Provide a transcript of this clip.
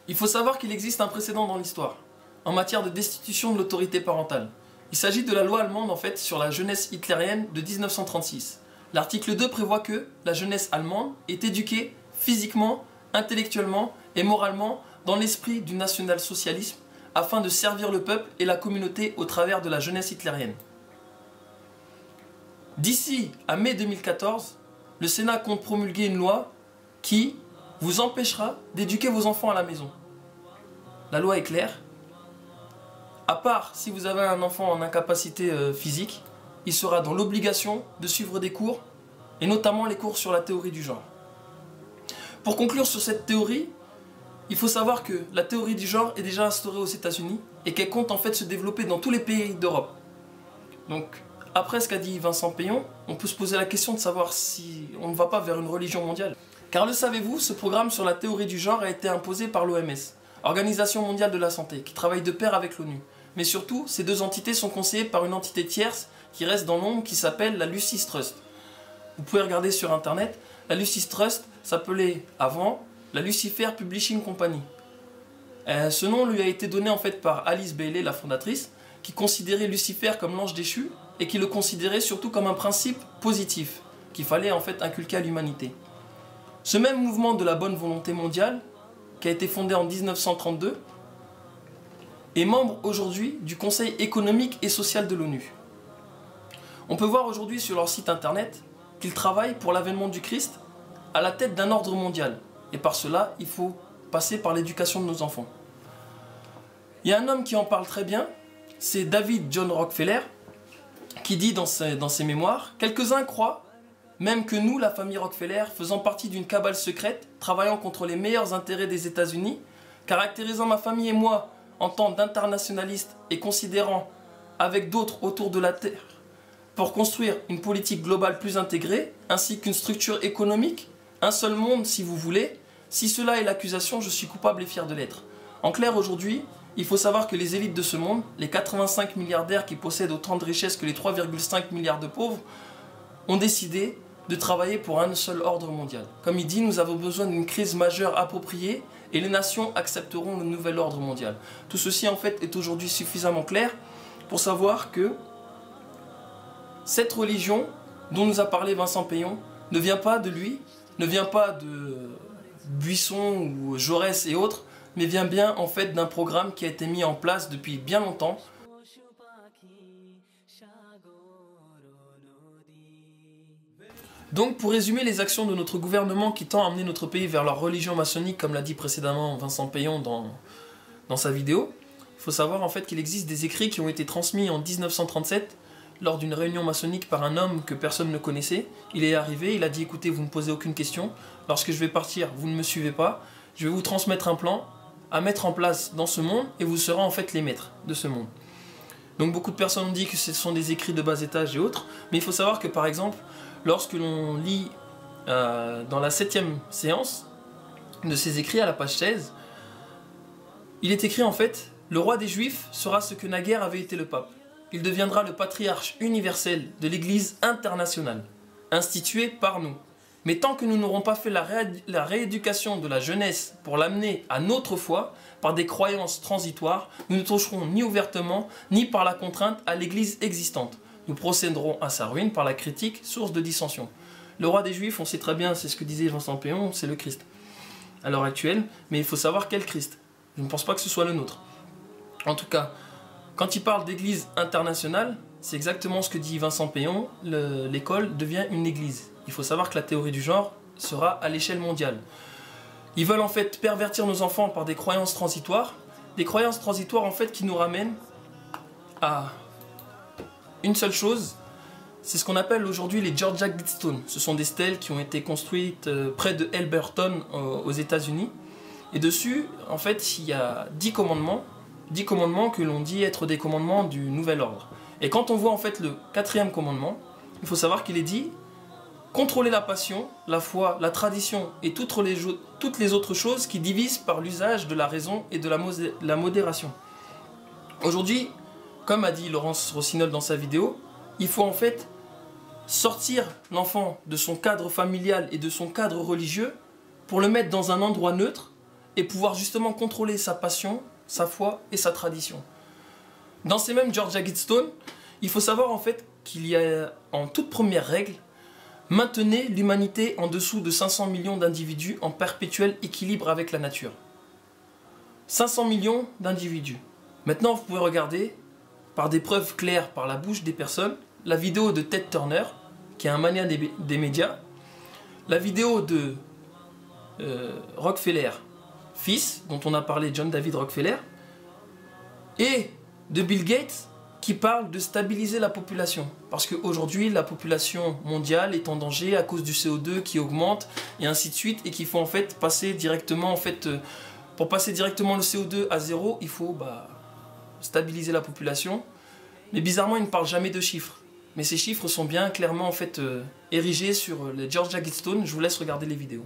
Il faut savoir qu'il existe un précédent dans l'histoire, en matière de destitution de l'autorité parentale. Il s'agit de la loi allemande en fait sur la jeunesse hitlérienne de 1936. L'article 2 prévoit que la jeunesse allemande est éduquée physiquement, intellectuellement et moralement dans l'esprit du national-socialisme afin de servir le peuple et la communauté au travers de la jeunesse hitlérienne. D'ici à mai 2014, le Sénat compte promulguer une loi qui vous empêchera d'éduquer vos enfants à la maison. La loi est claire. À part si vous avez un enfant en incapacité physique, il sera dans l'obligation de suivre des cours, et notamment les cours sur la théorie du genre. Pour conclure sur cette théorie, il faut savoir que la théorie du genre est déjà instaurée aux États-Unis et qu'elle compte en fait se développer dans tous les pays d'Europe. Donc, après ce qu'a dit Vincent Peillon, on peut se poser la question de savoir si on ne va pas vers une religion mondiale. Car le savez-vous, ce programme sur la théorie du genre a été imposé par l'OMS, Organisation mondiale de la santé, qui travaille de pair avec l'ONU. Mais surtout, ces deux entités sont conseillées par une entité tierce qui reste dans l'ombre qui s'appelle la Lucis Trust. Vous pouvez regarder sur internet, la Lucis Trust s'appelait avant la Lucifer Publishing Company. Ce nom lui a été donné en fait par Alice Bailey, la fondatrice, qui considérait Lucifer comme l'ange déchu et qui le considérait surtout comme un principe positif qu'il fallait en fait inculquer à l'humanité. Ce même mouvement de la bonne volonté mondiale, qui a été fondé en 1932, est membre aujourd'hui du Conseil économique et social de l'ONU. On peut voir aujourd'hui sur leur site internet qu'ils travaillent pour l'avènement du Christ à la tête d'un ordre mondial. Et par cela, il faut passer par l'éducation de nos enfants. Il y a un homme qui en parle très bien, c'est David John Rockefeller, qui dit dans ses mémoires « Quelques-uns croient, même que nous, la famille Rockefeller, faisant partie d'une cabale secrète, travaillant contre les meilleurs intérêts des États-Unis, caractérisant ma famille et moi en tant d'internationalistes et considérant avec d'autres autour de la Terre pour construire une politique globale plus intégrée, ainsi qu'une structure économique, un seul monde si vous voulez, si cela est l'accusation, je suis coupable et fier de l'être. » En clair, aujourd'hui, il faut savoir que les élites de ce monde, les 85 milliardaires qui possèdent autant de richesses que les 3,5 milliards de pauvres, ont décidé de travailler pour un seul ordre mondial. Comme il dit, nous avons besoin d'une crise majeure appropriée et les nations accepteront le nouvel ordre mondial. Tout ceci en fait est aujourd'hui suffisamment clair pour savoir que cette religion dont nous a parlé Vincent Peillon ne vient pas de lui, ne vient pas de Buisson ou Jaurès et autres, mais vient bien en fait d'un programme qui a été mis en place depuis bien longtemps. Donc pour résumer les actions de notre gouvernement qui tend à amener notre pays vers la religion maçonnique, comme l'a dit précédemment Vincent Peillon dans sa vidéo, il faut savoir en fait qu'il existe des écrits qui ont été transmis en 1937 lors d'une réunion maçonnique par un homme que personne ne connaissait. Il est arrivé, il a dit écoutez, vous ne me posez aucune question, lorsque je vais partir, vous ne me suivez pas, je vais vous transmettre un plan à mettre en place dans ce monde et vous serez en fait les maîtres de ce monde. Donc beaucoup de personnes ont dit que ce sont des écrits de bas étage et autres, mais il faut savoir que par exemple, lorsque l'on lit dans la 7e séance de ces écrits à la page 16, il est écrit en fait « Le roi des Juifs sera ce que naguère avait été le pape. Il deviendra le patriarche universel de l'Église internationale, instituée par nous. Mais tant que nous n'aurons pas fait la rééducation de la jeunesse pour l'amener à notre foi, par des croyances transitoires, nous ne toucherons ni ouvertement, ni par la contrainte à l'Église existante. Nous procéderons à sa ruine par la critique, source de dissension. » Le roi des Juifs, on sait très bien, c'est ce que disait Vincent Peillon, c'est le Christ à l'heure actuelle, mais il faut savoir quel Christ. Je ne pense pas que ce soit le nôtre. En tout cas, quand il parle d'église internationale, c'est exactement ce que dit Vincent Peillon, l'école devient une église. Il faut savoir que la théorie du genre sera à l'échelle mondiale. Ils veulent en fait pervertir nos enfants par des croyances transitoires en fait qui nous ramènent à une seule chose, c'est ce qu'on appelle aujourd'hui les Georgia Guidestones. Ce sont des stèles qui ont été construites près de Elberton aux États-Unis. Et dessus, en fait, il y a 10 commandements que l'on dit être des commandements du nouvel ordre. Et quand on voit en fait le 4e commandement, il faut savoir qu'il est dit contrôler la passion, la foi, la tradition et toutes les autres choses qui divisent par l'usage de la raison et de la modération. Aujourd'hui, comme a dit Laurence Rossignol dans sa vidéo, il faut en fait sortir l'enfant de son cadre familial et de son cadre religieux pour le mettre dans un endroit neutre, et pouvoir justement contrôler sa passion, sa foi et sa tradition. Dans ces mêmes Georgia Guidestone, il faut savoir en fait qu'il y a en toute première règle, maintenez l'humanité en dessous de 500 millions d'individus en perpétuel équilibre avec la nature. 500 millions d'individus. Maintenant, vous pouvez regarder, par des preuves claires par la bouche des personnes, la vidéo de Ted Turner, qui est un mania des médias, la vidéo de Rockefeller, fils, dont on a parlé, John David Rockefeller, et de Bill Gates, qui parle de stabiliser la population. Parce qu'aujourd'hui, la population mondiale est en danger à cause du CO2 qui augmente, et ainsi de suite, et qu'il faut en fait passer directement, pour passer directement le CO2 à zéro, il faut stabiliser la population. Mais bizarrement, il ne parle jamais de chiffres. Mais ces chiffres sont bien clairement érigés sur les Georgia Guidestone. Je vous laisse regarder les vidéos.